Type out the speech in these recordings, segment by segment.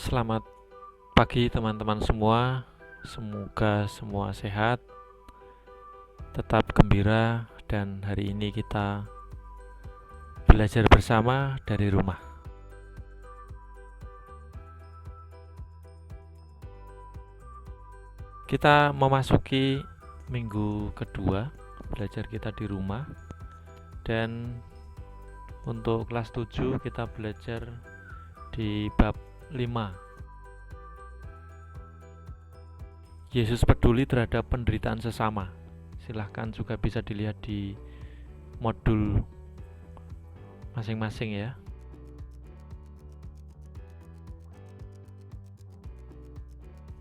Selamat pagi teman-teman semua. Semoga semua sehat, tetap gembira, dan hari ini kita belajar bersama dari rumah. Kita memasuki minggu kedua belajar kita di rumah, dan untuk kelas 7 kita belajar di bab 5. Yesus peduli terhadap penderitaan sesama. Silahkan juga bisa dilihat di modul masing-masing ya.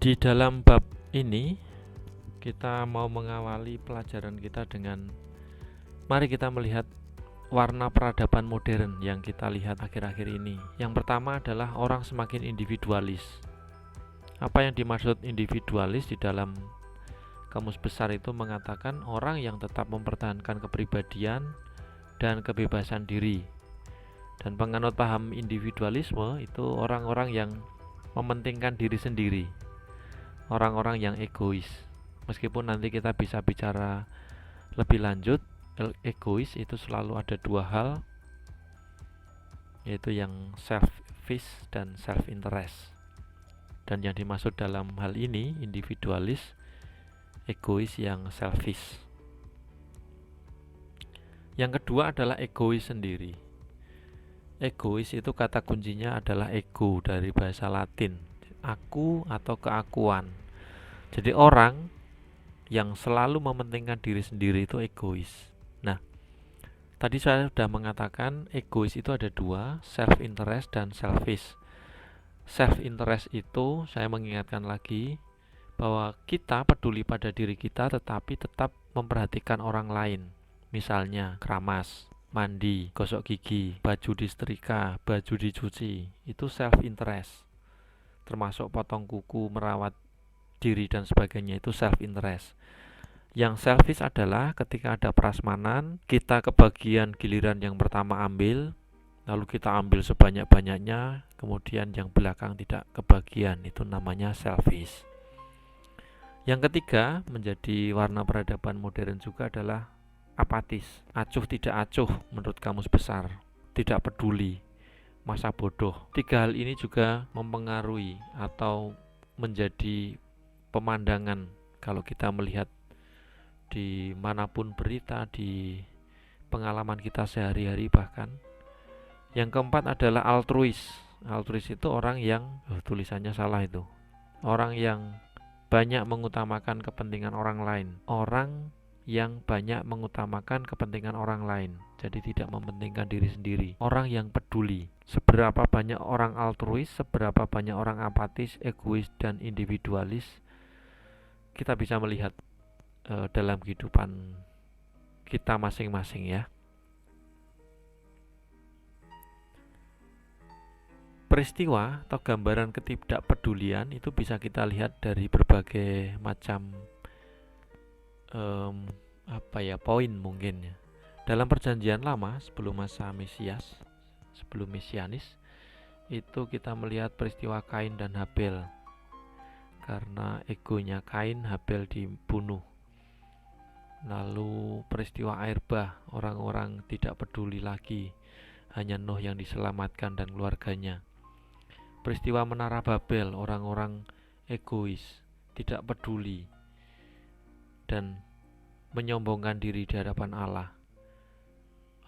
Di dalam bab ini kita mau mengawali pelajaran kita dengan mari kita melihat warna peradaban modern yang kita lihat akhir-akhir ini. Yang pertama adalah orang semakin individualis. Apa yang dimaksud individualis di dalam kamus besar itu mengatakan orang yang tetap mempertahankan kepribadian dan kebebasan diri. Dan penganut paham individualisme itu orang-orang yang mementingkan diri sendiri, orang-orang yang egois. Meskipun nanti kita bisa bicara lebih lanjut, egois itu selalu ada dua hal, yaitu yang selfish dan self-interest. Dan yang dimaksud dalam hal ini individualis, egois yang selfish. Yang kedua adalah egois sendiri. Egois itu kata kuncinya adalah ego dari bahasa Latin, aku atau keakuan. Jadi orang yang selalu mementingkan diri sendiri itu egois. Nah, tadi saya sudah mengatakan egois itu ada dua, self-interest dan selfish. Self-interest itu saya mengingatkan lagi bahwa kita peduli pada diri kita tetapi tetap memperhatikan orang lain. Misalnya keramas, mandi, gosok gigi, baju disetrika, baju dicuci, itu self-interest. Termasuk potong kuku, merawat diri dan sebagainya, itu self-interest. Yang selfish adalah ketika ada prasmanan, kita kebagian giliran yang pertama ambil, lalu kita ambil sebanyak-banyaknya, kemudian yang belakang tidak kebagian, itu namanya selfish. Yang ketiga menjadi warna peradaban modern juga adalah apatis, acuh tidak acuh menurut kamus besar, tidak peduli, masa bodoh. Tiga hal ini juga mempengaruhi atau menjadi pemandangan kalau kita melihat di manapun berita, di pengalaman kita sehari-hari bahkan. Yang keempat adalah altruis. Altruis itu orang yang tulisannya salah itu. Orang yang banyak mengutamakan kepentingan orang lain. Orang yang banyak mengutamakan kepentingan orang lain. Jadi tidak mementingkan diri sendiri. Orang yang peduli. Seberapa banyak orang altruis, seberapa banyak orang apatis, egois dan individualis, kita bisa melihat dalam kehidupan kita masing-masing ya. Peristiwa atau gambaran ketidakpedulian itu bisa kita lihat dari berbagai macam poin mungkin ya. Dalam perjanjian lama sebelum masa Mesias, sebelum Mesianis, itu kita melihat peristiwa Kain dan Habel. Karena egonya Kain, Habel dibunuh. Lalu peristiwa air bah, orang-orang tidak peduli lagi, hanya Nuh yang diselamatkan dan keluarganya. Peristiwa Menara Babel, orang-orang egois, tidak peduli, dan menyombongkan diri di hadapan Allah.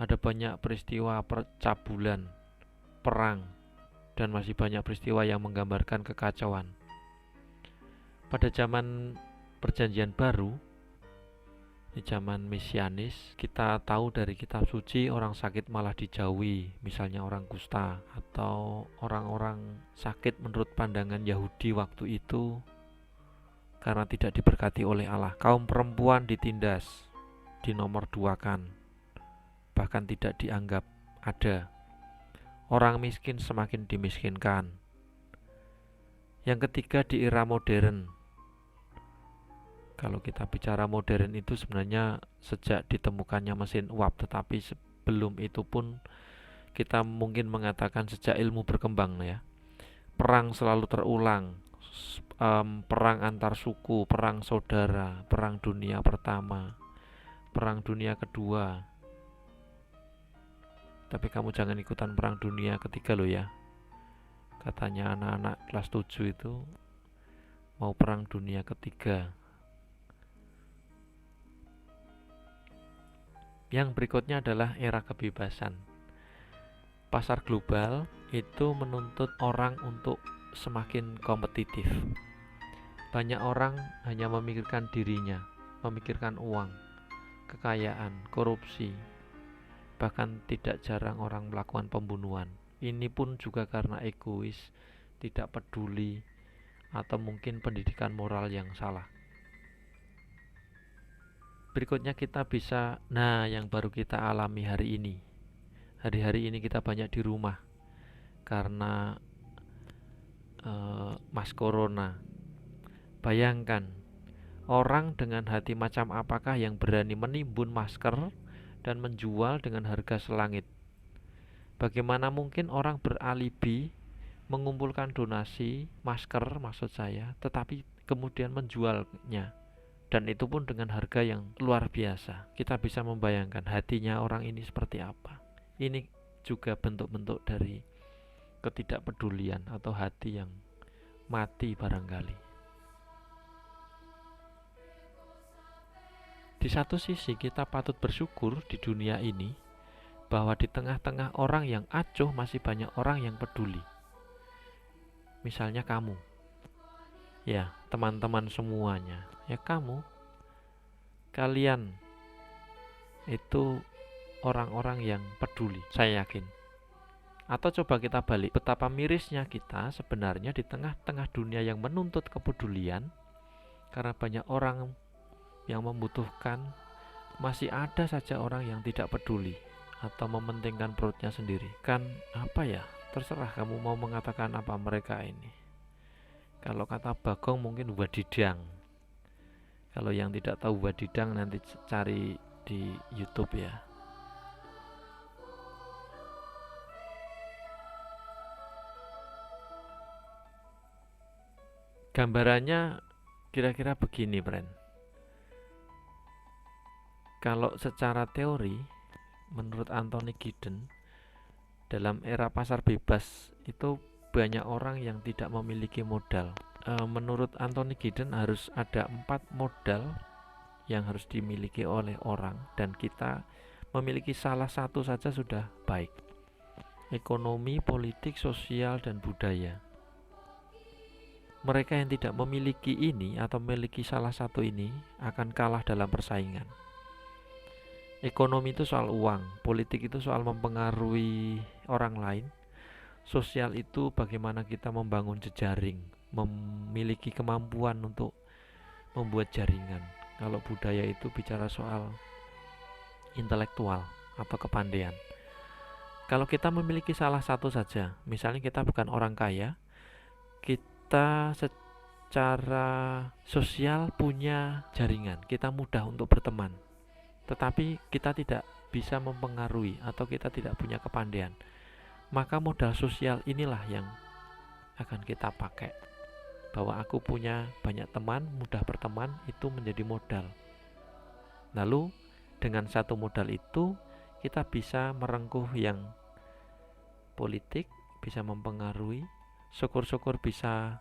Ada banyak peristiwa percabulan, perang, dan masih banyak peristiwa yang menggambarkan kekacauan. Pada zaman Perjanjian Baru, di zaman Mesianis, kita tahu dari kitab suci orang sakit malah dijauhi, misalnya orang kusta atau orang-orang sakit menurut pandangan Yahudi waktu itu karena tidak diberkati oleh Allah. Kaum perempuan ditindas, dinomor duakan, bahkan tidak dianggap ada. Orang miskin semakin dimiskinkan. Yang ketiga di era modern. Kalau kita bicara modern itu sebenarnya sejak ditemukannya mesin uap, tetapi sebelum itu pun kita mungkin mengatakan sejak ilmu berkembang ya. perang selalu terulang, perang antar suku, perang saudara, perang dunia pertama, perang dunia kedua. Tapi kamu jangan ikutan perang dunia ketiga loh ya. Katanya anak-anak kelas 7 itu mau perang dunia ketiga. Yang berikutnya adalah era kebebasan. Pasar global itu menuntut orang untuk semakin kompetitif. Banyak orang hanya memikirkan dirinya, memikirkan uang, kekayaan, korupsi. Bahkan tidak jarang orang melakukan pembunuhan. Ini pun juga karena egois, tidak peduli, atau mungkin pendidikan moral yang salah. Berikutnya kita bisa, yang baru kita alami hari ini. Hari-hari ini kita banyak di rumah karena Mas Corona. Bayangkan, orang dengan hati macam apakah yang berani menimbun masker dan menjual dengan harga selangit? Bagaimana mungkin orang beralibi mengumpulkan donasi masker maksud saya, tetapi kemudian menjualnya? Dan itu pun dengan harga yang luar biasa. Kita bisa membayangkan hatinya orang ini seperti apa. Ini juga bentuk-bentuk dari ketidakpedulian atau hati yang mati barangkali. Di satu sisi kita patut bersyukur di dunia ini bahwa di tengah-tengah orang yang acuh masih banyak orang yang peduli. Misalnya kamu, ya teman-teman semuanya, ya kalian itu orang-orang yang peduli, saya yakin. Atau coba kita balik, betapa mirisnya kita sebenarnya di tengah-tengah dunia yang menuntut kepedulian, karena banyak orang yang membutuhkan, masih ada saja orang yang tidak peduli atau mementingkan perutnya sendiri. Kan terserah kamu mau mengatakan apa mereka ini. Kalau kata Bagong mungkin wadidang. Kalau yang tidak tahu wadidang nanti cari di YouTube ya. Gambarannya kira-kira begini, friend. Kalau secara teori, menurut Anthony Giddens, dalam era pasar bebas itu banyak orang yang tidak memiliki modal. Menurut Anthony Giddens harus ada 4 modal yang harus dimiliki oleh orang, dan kita memiliki salah satu saja sudah baik. Ekonomi, politik, sosial, dan budaya. Mereka yang tidak memiliki ini atau memiliki salah satu ini akan kalah dalam persaingan. Ekonomi itu soal uang, politik itu soal mempengaruhi orang lain, sosial itu bagaimana kita membangun jejaring, memiliki kemampuan untuk membuat jaringan. Kalau budaya itu bicara soal intelektual atau kepandaian. Kalau kita memiliki salah satu saja, misalnya kita bukan orang kaya, kita secara sosial punya jaringan, kita mudah untuk berteman, tetapi kita tidak bisa mempengaruhi atau kita tidak punya kepandaian, maka modal sosial inilah yang akan kita pakai. Bahwa aku punya banyak teman, mudah berteman, itu menjadi modal. Lalu dengan satu modal itu kita bisa merengkuh yang politik, bisa mempengaruhi, syukur-syukur bisa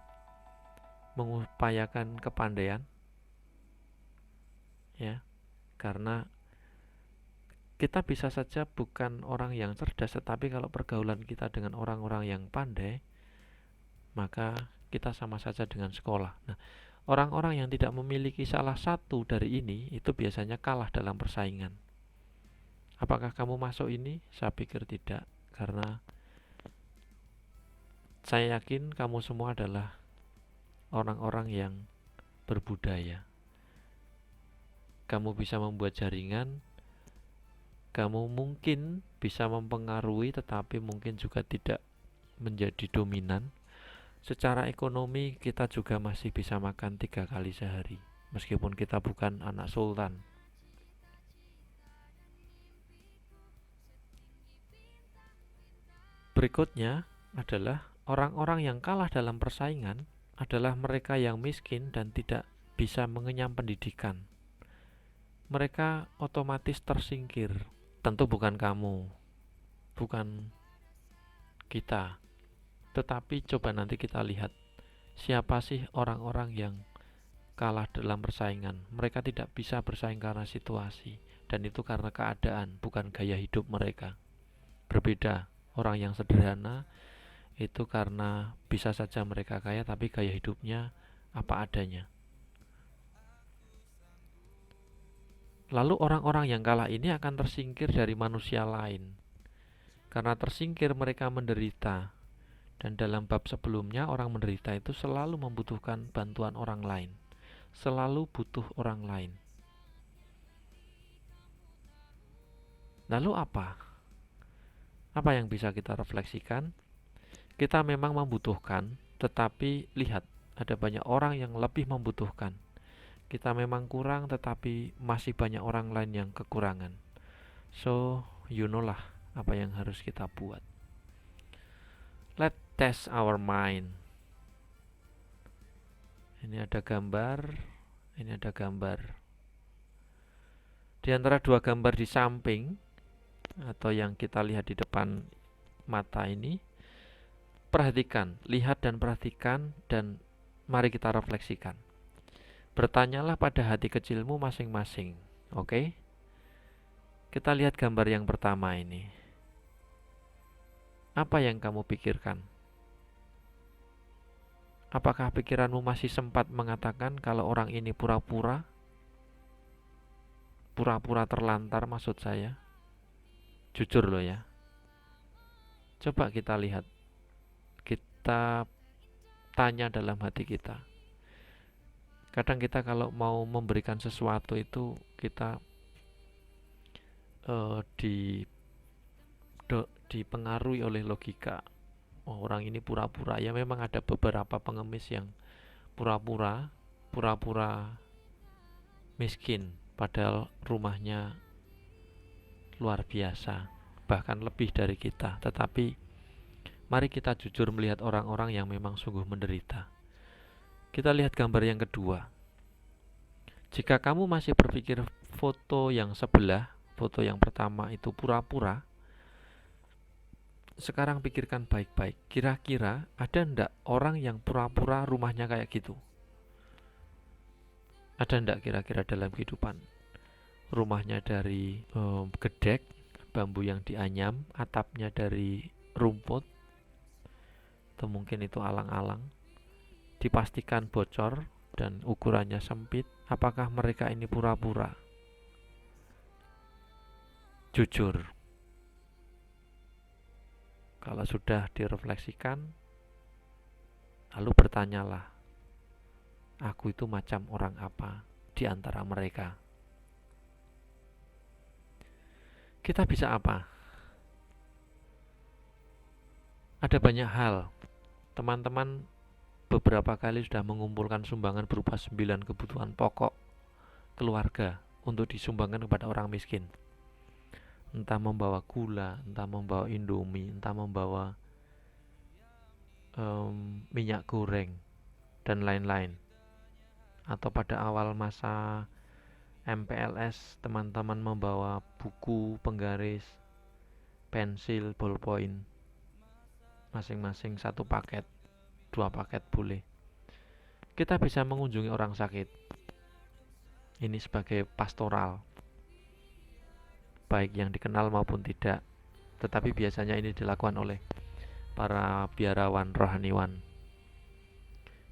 mengupayakan kepandaian, ya. Karena kita bisa saja bukan orang yang cerdas, tetapi kalau pergaulan kita dengan orang-orang yang pandai, maka kita sama saja dengan sekolah. Nah, orang-orang yang tidak memiliki salah satu dari ini itu biasanya kalah dalam persaingan. Apakah kamu masuk ini? Saya pikir tidak, karena saya yakin kamu semua adalah orang-orang yang berbudaya. Kamu bisa membuat jaringan, kamu mungkin bisa mempengaruhi, tetapi mungkin juga tidak menjadi dominan. Secara ekonomi kita juga masih bisa makan 3 kali sehari, meskipun kita bukan anak sultan. Berikutnya adalah Orang-orang yang kalah dalam persaingan adalah mereka yang miskin dan tidak bisa mengenyam pendidikan. Mereka otomatis tersingkir. Tentu bukan kamu, bukan kita. Tetapi coba nanti kita lihat siapa sih orang-orang yang kalah dalam persaingan. Mereka tidak bisa bersaing karena situasi, dan itu karena keadaan, bukan gaya hidup mereka. Berbeda, orang yang sederhana itu karena bisa saja mereka kaya tapi gaya hidupnya apa adanya. Lalu orang-orang yang kalah ini akan tersingkir dari manusia lain. Karena tersingkir mereka menderita. Dan dalam bab sebelumnya orang menderita itu selalu membutuhkan bantuan orang lain. Selalu butuh orang lain. Lalu apa? Apa yang bisa kita refleksikan? Kita memang membutuhkan, tetapi lihat, ada banyak orang yang lebih membutuhkan. Kita memang kurang, tetapi masih banyak orang lain yang kekurangan. So, you know lah apa yang harus kita buat. Let's test our mind. Ini ada gambar, ini ada gambar. Di antara dua gambar di samping, atau yang kita lihat di depan mata ini, perhatikan, lihat dan perhatikan, dan mari kita refleksikan. Bertanyalah pada hati kecilmu masing-masing. Oke? Kita lihat gambar yang pertama ini. Apa yang kamu pikirkan? Apakah pikiranmu masih sempat mengatakan kalau orang ini pura-pura? Pura-pura terlantar maksud saya. Jujur loh ya. Coba kita lihat. Kita tanya dalam hati kita. Kadang kita kalau mau memberikan sesuatu itu kita dipengaruhi oleh logika. Oh, orang ini pura-pura. Ya memang ada beberapa pengemis yang pura-pura miskin, padahal rumahnya luar biasa, bahkan lebih dari kita. Tetapi mari kita jujur melihat orang-orang yang memang sungguh menderita. Kita lihat gambar yang kedua. Jika kamu masih berpikir foto yang sebelah, foto yang pertama itu pura-pura, sekarang pikirkan baik-baik. Kira-kira ada ndak orang yang pura-pura rumahnya kayak gitu? Ada ndak kira-kira dalam kehidupan? Rumahnya dari gedek, bambu yang dianyam, atapnya dari rumput, atau mungkin itu alang-alang, dipastikan bocor dan ukurannya sempit. Apakah mereka ini pura-pura? Jujur. Kalau sudah direfleksikan, lalu bertanyalah, aku itu macam orang apa di antara mereka? Kita bisa apa? Ada banyak hal. Teman-teman beberapa kali sudah mengumpulkan sumbangan berupa 9 kebutuhan pokok keluarga untuk disumbangkan kepada orang miskin. Entah membawa gula, entah membawa indomie, entah membawa minyak goreng, dan lain-lain. Atau pada awal masa MPLS, teman-teman membawa buku, penggaris, pensil, ballpoint, masing-masing 1 paket, 2 paket boleh. Kita bisa mengunjungi orang sakit. Ini sebagai pastoral, baik yang dikenal maupun tidak. Tetapi biasanya ini dilakukan oleh para biarawan rohaniwan.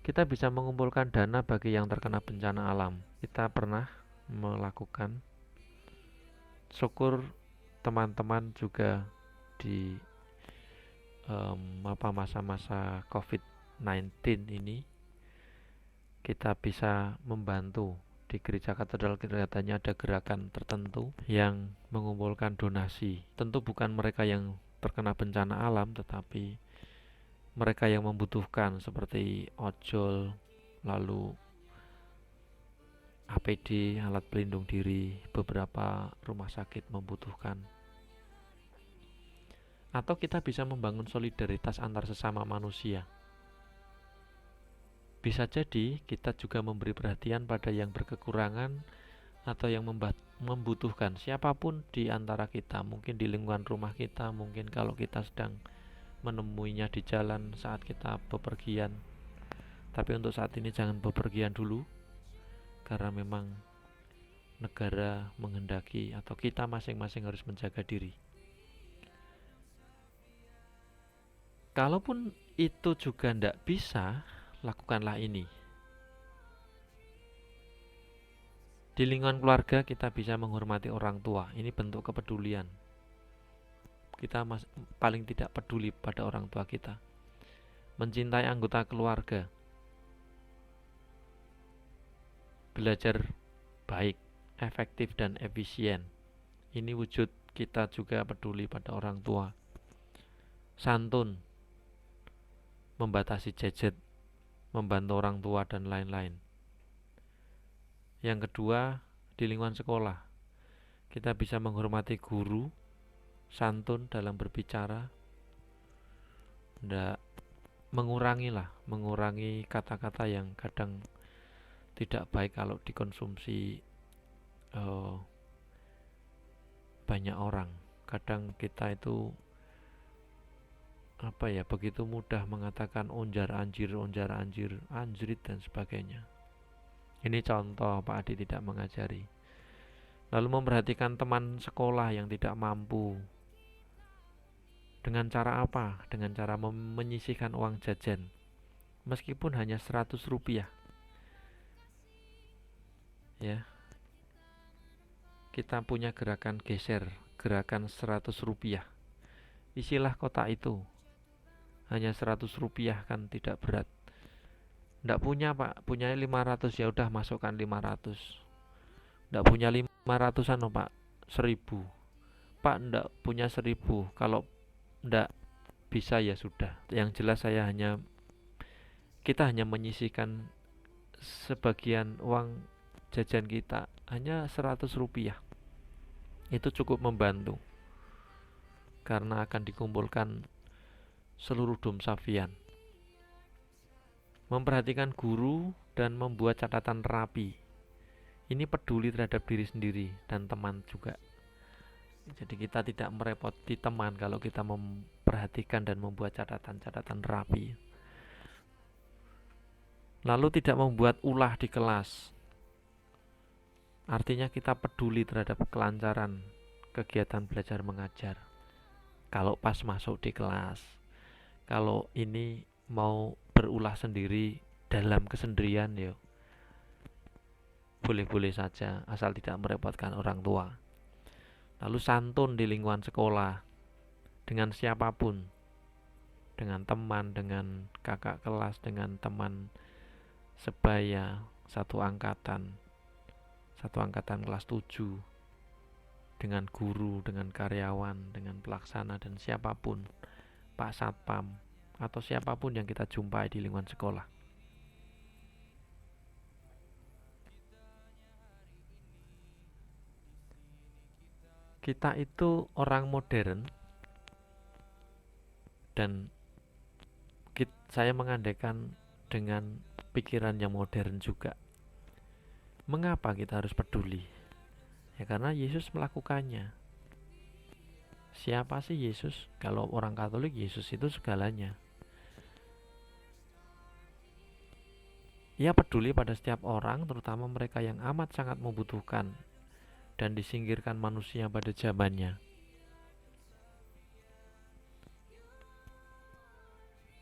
Kita bisa mengumpulkan dana bagi yang terkena bencana alam. Kita pernah melakukan. Syukur teman-teman juga di masa-masa COVID-19 ini kita bisa membantu. Di gereja katedral kelihatannya ada gerakan tertentu yang mengumpulkan donasi. Tentu bukan mereka yang terkena bencana alam, tetapi mereka yang membutuhkan seperti ojol, lalu APD, alat pelindung diri. Beberapa rumah sakit membutuhkan. Atau kita bisa membangun solidaritas antar sesama manusia. Bisa jadi kita juga memberi perhatian pada yang berkekurangan atau yang membutuhkan, siapapun di antara kita, mungkin di lingkungan rumah kita, mungkin kalau kita sedang menemuinya di jalan saat kita bepergian. Tapi untuk saat ini jangan bepergian dulu, karena memang negara menghendaki atau kita masing-masing harus menjaga diri. Kalaupun itu juga tidak bisa, lakukanlah ini. Di lingkungan keluarga kita bisa menghormati orang tua. Ini bentuk kepedulian. Kita paling tidak peduli pada orang tua kita. Mencintai anggota keluarga. Belajar baik, efektif dan efisien. Ini wujud kita juga peduli pada orang tua. Santun, membatasi gadget, membantu orang tua dan lain-lain. Yang kedua, di lingkungan sekolah, kita bisa menghormati guru, santun dalam berbicara, mengurangi kata-kata yang kadang tidak baik kalau dikonsumsi banyak orang. Kadang kita itu begitu mudah mengatakan onjar anjir, anjrit dan sebagainya. Ini contoh Pak Adi tidak mengajari. Lalu memperhatikan teman sekolah yang tidak mampu. Dengan cara apa? Dengan cara menyisihkan uang jajan. Meskipun hanya 100 rupiah. Ya. Kita punya gerakan geser, gerakan 100 rupiah. Isilah kotak itu. Hanya 100 rupiah kan tidak berat. Nggak punya Pak, punya 500, ya udah masukkan 500. Nggak punya 500-an Pak, 1000. Pak nggak punya 1000, kalau nggak bisa ya sudah. Yang jelas kita hanya menyisihkan sebagian uang jajan kita, hanya 100 rupiah. Itu cukup membantu, karena akan dikumpulkan seluruh dom safian. Memperhatikan guru dan membuat catatan rapi. Ini peduli terhadap diri sendiri dan teman juga. Jadi kita tidak merepoti teman kalau kita memperhatikan dan membuat catatan-catatan rapi. Lalu tidak membuat ulah di kelas. Artinya kita peduli terhadap kelancaran kegiatan belajar mengajar. Kalau pas masuk di kelas, kalau ini mau berulah sendiri dalam kesendirian, ya boleh-boleh saja, asal tidak merepotkan orang tua. Lalu santun di lingkungan sekolah dengan siapapun, dengan teman, dengan kakak kelas, dengan teman sebaya satu angkatan kelas 7, dengan guru, dengan karyawan, dengan pelaksana dan siapapun, Pak Satpam atau siapapun yang kita jumpai di lingkungan sekolah. Kita itu orang modern, dan saya mengandaikan dengan pikiran yang modern juga. Mengapa kita harus peduli? Ya karena Yesus melakukannya. Siapa sih Yesus? Kalau orang Katolik, Yesus itu segalanya. Ia peduli pada setiap orang, terutama mereka yang amat sangat membutuhkan dan disingkirkan manusia pada zamannya.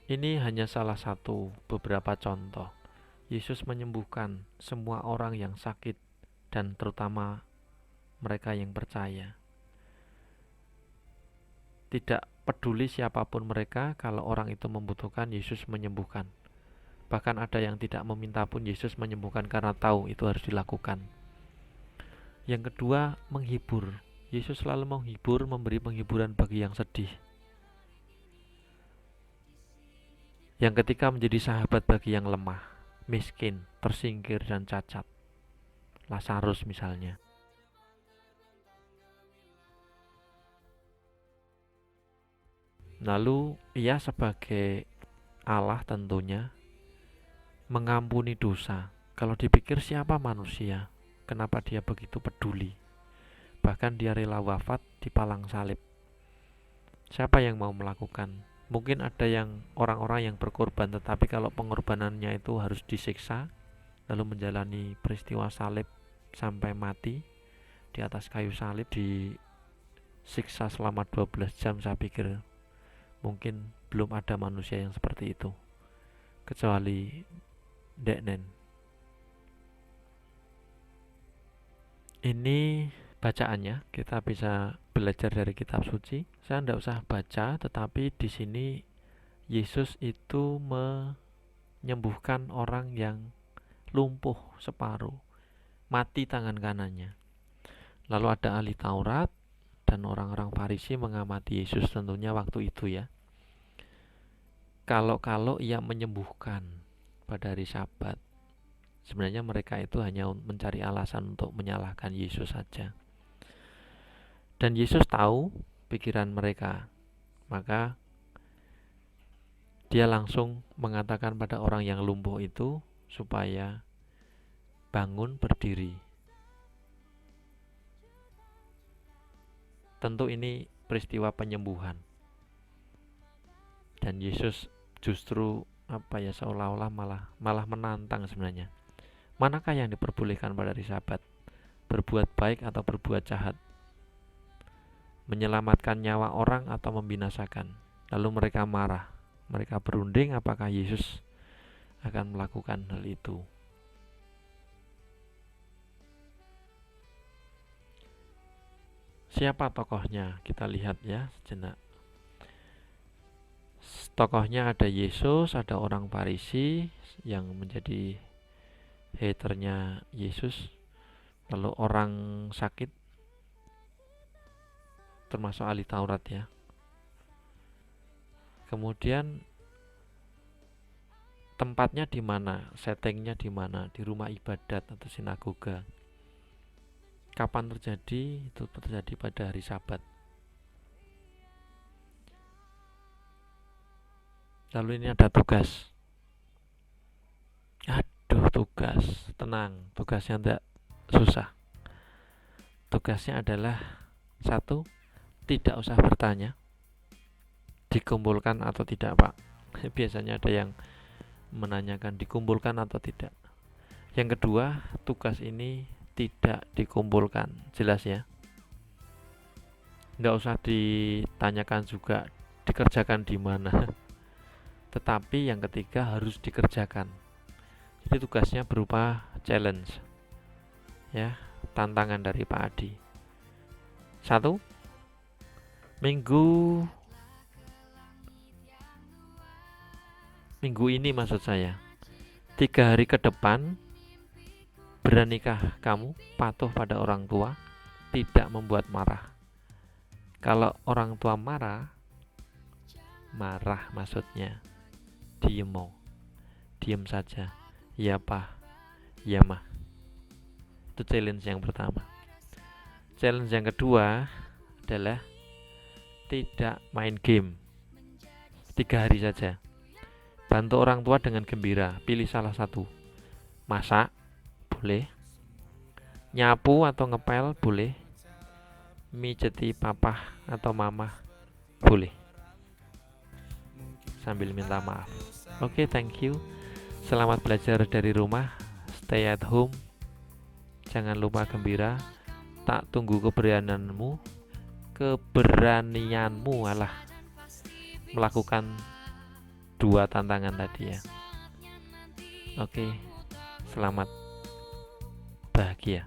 Ini hanya salah satu beberapa contoh. Yesus menyembuhkan semua orang yang sakit dan terutama mereka yang percaya. Tidak peduli siapapun mereka, kalau orang itu membutuhkan, Yesus menyembuhkan. Bahkan ada yang tidak meminta pun Yesus menyembuhkan karena tahu itu harus dilakukan. Yang kedua, menghibur. Yesus selalu menghibur, memberi penghiburan bagi yang sedih. Yang ketiga, menjadi sahabat bagi yang lemah, miskin, tersingkir dan cacat. Lazarus misalnya. Lalu ia sebagai Allah tentunya mengampuni dosa. Kalau dipikir siapa manusia? Kenapa dia begitu peduli? Bahkan dia rela wafat di palang salib. Siapa yang mau melakukan? Mungkin ada yang orang-orang yang berkorban, tetapi kalau pengorbanannya itu harus disiksa, lalu menjalani peristiwa salib sampai mati di atas kayu salib, disiksa selama 12 jam, saya pikir mungkin belum ada manusia yang seperti itu kecuali Deknen. Ini bacaannya, kita bisa belajar dari kitab suci. Saya tidak usah baca, tetapi di sini Yesus itu menyembuhkan orang yang lumpuh separuh, mati tangan kanannya. Lalu ada ahli Taurat dan orang-orang Farisi mengamati Yesus tentunya waktu itu ya. Kalau ia menyembuhkan pada hari Sabat, sebenarnya mereka itu hanya mencari alasan untuk menyalahkan Yesus saja. Dan Yesus tahu pikiran mereka, maka dia langsung mengatakan pada orang yang lumpuh itu supaya bangun berdiri. Tentu ini peristiwa penyembuhan. Dan Yesus justru seolah-olah malah menantang sebenarnya. Manakah yang diperbolehkan pada hari Sabat? Berbuat baik atau berbuat jahat? Menyelamatkan nyawa orang atau membinasakan? Lalu mereka marah. Mereka berunding apakah Yesus akan melakukan hal itu. Siapa tokohnya? Kita lihat ya sejenak. Tokohnya ada Yesus, ada orang Farisi yang menjadi haternya Yesus, lalu orang sakit, termasuk ahli Taurat ya. Kemudian tempatnya di mana, settingnya di mana, di rumah ibadat atau sinagoga. Kapan terjadi? Itu terjadi pada hari Sabat. Lalu ini ada tugas. Aduh, tugas. Tenang, tugasnya tidak susah. Tugasnya adalah satu, tidak usah bertanya dikumpulkan atau tidak, Pak. Biasanya ada yang menanyakan dikumpulkan atau tidak. Yang kedua, tugas ini tidak dikumpulkan. Jelas ya? Nggak usah ditanyakan juga dikerjakan di mana. Tetapi yang ketiga harus dikerjakan. Jadi tugasnya berupa challenge. Ya, tantangan dari Pak Adi. Satu, minggu ini maksud saya, 3 hari ke depan, beranikah kamu patuh pada orang tua, tidak membuat marah? Kalau orang tua marah maksudnya diem saja, ya Pak, ya Mah. Itu challenge yang pertama. Challenge yang kedua adalah tidak main game 3 hari saja. Bantu orang tua dengan gembira. Pilih salah satu. Masak boleh, nyapu atau ngepel boleh, mijeti papa atau mama boleh, sambil minta maaf. Oke, thank you. Selamat belajar dari rumah. Stay at home. Jangan lupa gembira. Tak tunggu keberanianmu melakukan 2 tantangan tadi ya. Oke, selamat bahagia.